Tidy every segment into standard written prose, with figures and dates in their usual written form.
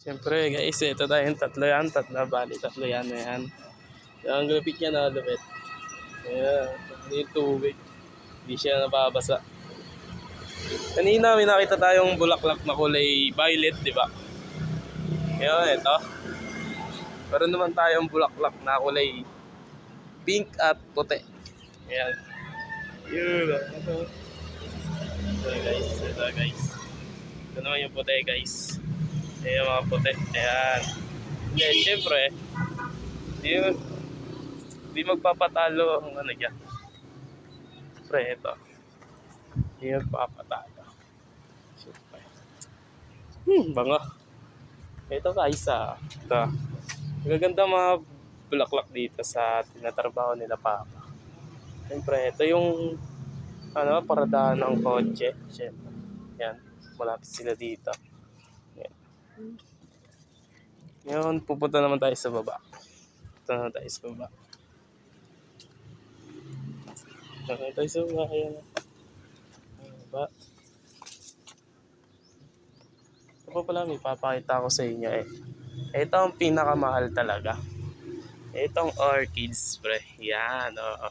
Siyempre guys, ito tayong tatlo yan. Tatlo yan na yan. Ang lupit niya na lupit. Ayan, hindi yung tubig. Hindi siya nababasa. Kanina may nakita tayong bulaklak na kulay violet, di ba? Ayan, ito. Meron naman tayong bulaklak na kulay pink at puti. Ayan. Yun. Ito guys. Ito naman yung puti guys. Ayan mga puti. Ayan. Ayan, syempre. Hindi magpapatalo ang ano dyan. Syempre, ito. Hindi magpapatalo. Syempre. Bango. Ito guys, ito. Magaganda mga bulaklak dito sa tinatrabaho nila Papa. Siyempre, ito yung paradahan ng kotse. Siyempre, yan. Malapit sila dito. Yan. Ngayon, pupunta naman tayo sa baba. Ayan. Baba. Ito pa pala, may papakita ko sa inyo eh. Ito ang pinakamahal talaga. Itong orchids, pre. Yan, oo.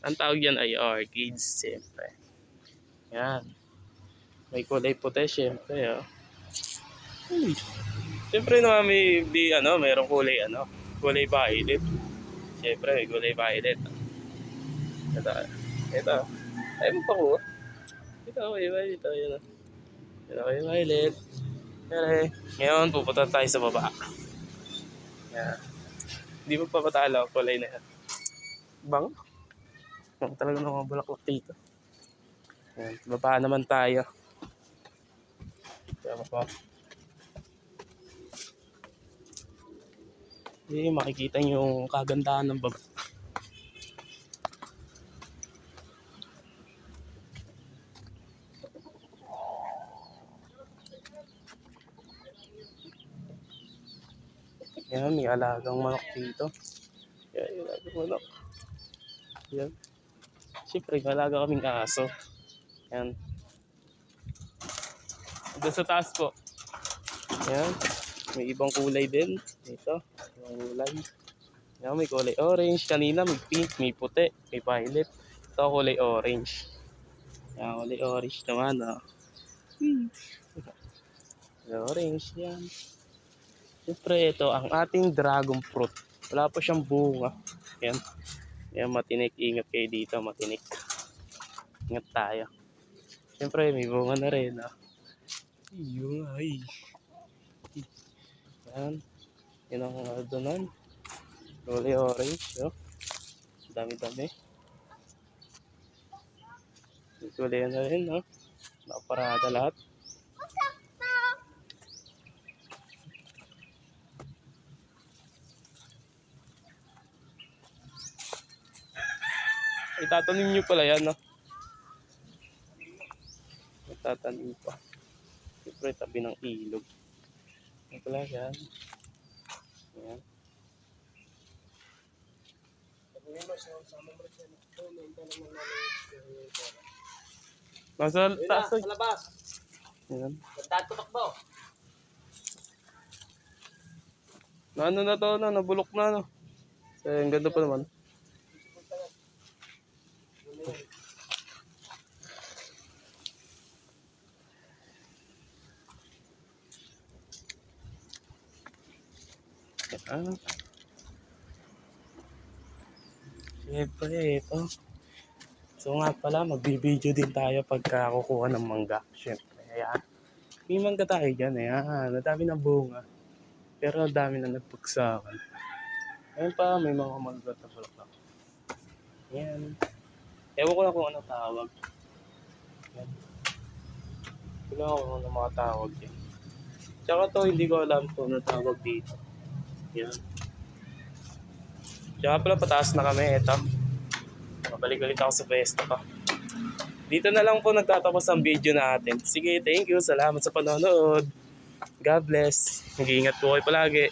Ang tawag yan ay orchids, siyempre. Yan. May kulay puti, siyempre, oh. Siyempre naman mayroong kulay violet. Siyempre, may kulay violet. Ito. Ay mo pa ko. Ito, violet. Yan, kulay violet. Ngayon, pupunta tayo sa baba. Yan. Hindi mo papatalo ang kulay na yan. Bang? Bang talaga ng mga bulaklak dito. Yan. Baba naman tayo. Baba. Hindi, makikita nyo yung kagandahan ng baba. Yan, may alagang manok dito. Yan, may alagang manok. Yan. Siyempre, may alaga kaming aso. Yan. Doon sa taas po. Yan. May ibang kulay din. Ito. Ibang kulay. Yan, may kulay orange. Kanina may pink, may puti, may violet. Ito kulay orange. Yan, kulay orange naman. Orange yan. Siyempre ito ang ating dragon fruit. Wala pa siyang bunga. Yan. Yan, matinik. Ingat kayo dito, matinik. Ingat tayo. Siyempre may bunga na rin. Yung ay. Yan. Yan ang adonan. Kulay orange. Dami-dami. May kulay na rin. Nakaparada lahat. Itatanim nyo pala yan, Itatanim pa. Siyempre, tabi ng ilog. Yan pala yan. Yan. Nasa taas. Sa labas. Yan. Tumakbo. Na to, nabulok na, Ang ganda pa naman. Siyempre, ito. So nga pala, magbibideo din tayo pagka kukuha ng mangga. Siyempre, ayan. May mangga tayo dyan, ayan. Nadami ng bunga. Pero dami na nagpagsakan. Ayan pa, may mga mangga na bulaklak. Ayan. Ewan ko na kung ano tawag. Ayan. Wala ko kung ano mga tawag yan. Tsaka to, hindi ko alam kung ano tawag dito. Ayan. Tsaka pala, pataas na kami. Ito. Mabalik ulit ako sa pwesto ko. Dito na lang po nagtatapos ang video natin. Sige, thank you. Salamat sa panonood. God bless. Mag-iingat po kayo palagi.